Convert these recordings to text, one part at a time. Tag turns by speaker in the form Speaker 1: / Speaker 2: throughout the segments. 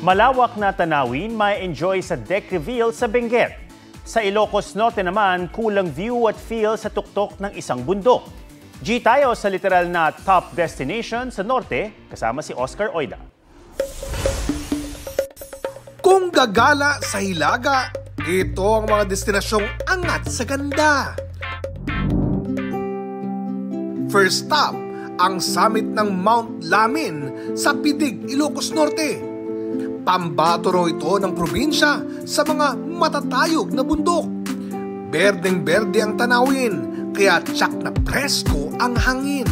Speaker 1: Malawak na tanawin may enjoy sa deck reveal sa Benguet. Sa Ilocos Norte naman, kulang view at feel sa tuktok ng isang bundok. G tayo sa literal na top destination sa Norte, kasama si Oscar Oida.
Speaker 2: Kung gagala sa Hilaga, ito ang mga destinasyong angat sa ganda. First stop, ang summit ng Mount Lamin sa Pidig, Ilocos Norte. Pambatoro ito ng probinsya sa mga matatayog na bundok. Berdeng-berde ang tanawin, kaya tsak na presko ang hangin.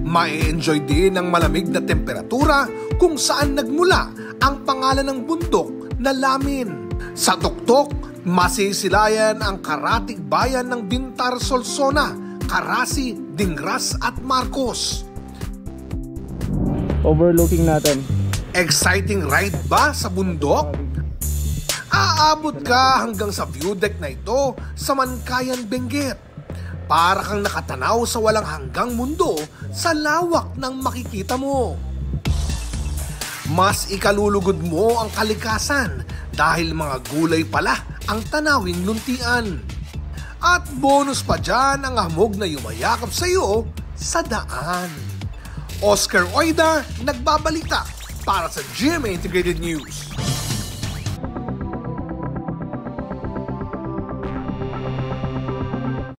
Speaker 2: Ma-enjoy din ang malamig na temperatura kung saan nagmula ang pangalan ng bundok na Lamin. Sa tuktok, masisilayan ang karatig bayan ng Bintar, Solsona, Carasi, Dingras at Marcos.
Speaker 3: Overlooking natin.
Speaker 2: Exciting ride ba sa bundok? Aabot ka hanggang sa view deck na ito sa Mankayan, Benguet. Para kang nakatanaw sa walang hanggang mundo sa lawak ng makikita mo. Mas ikalulugod mo ang kalikasan dahil mga gulay pala ang tanawing luntian. At bonus pa dyan ang hamog na yumayakap sa iyo sa daan. Oscar Oida, nagbabalita para sa GMA Integrated News.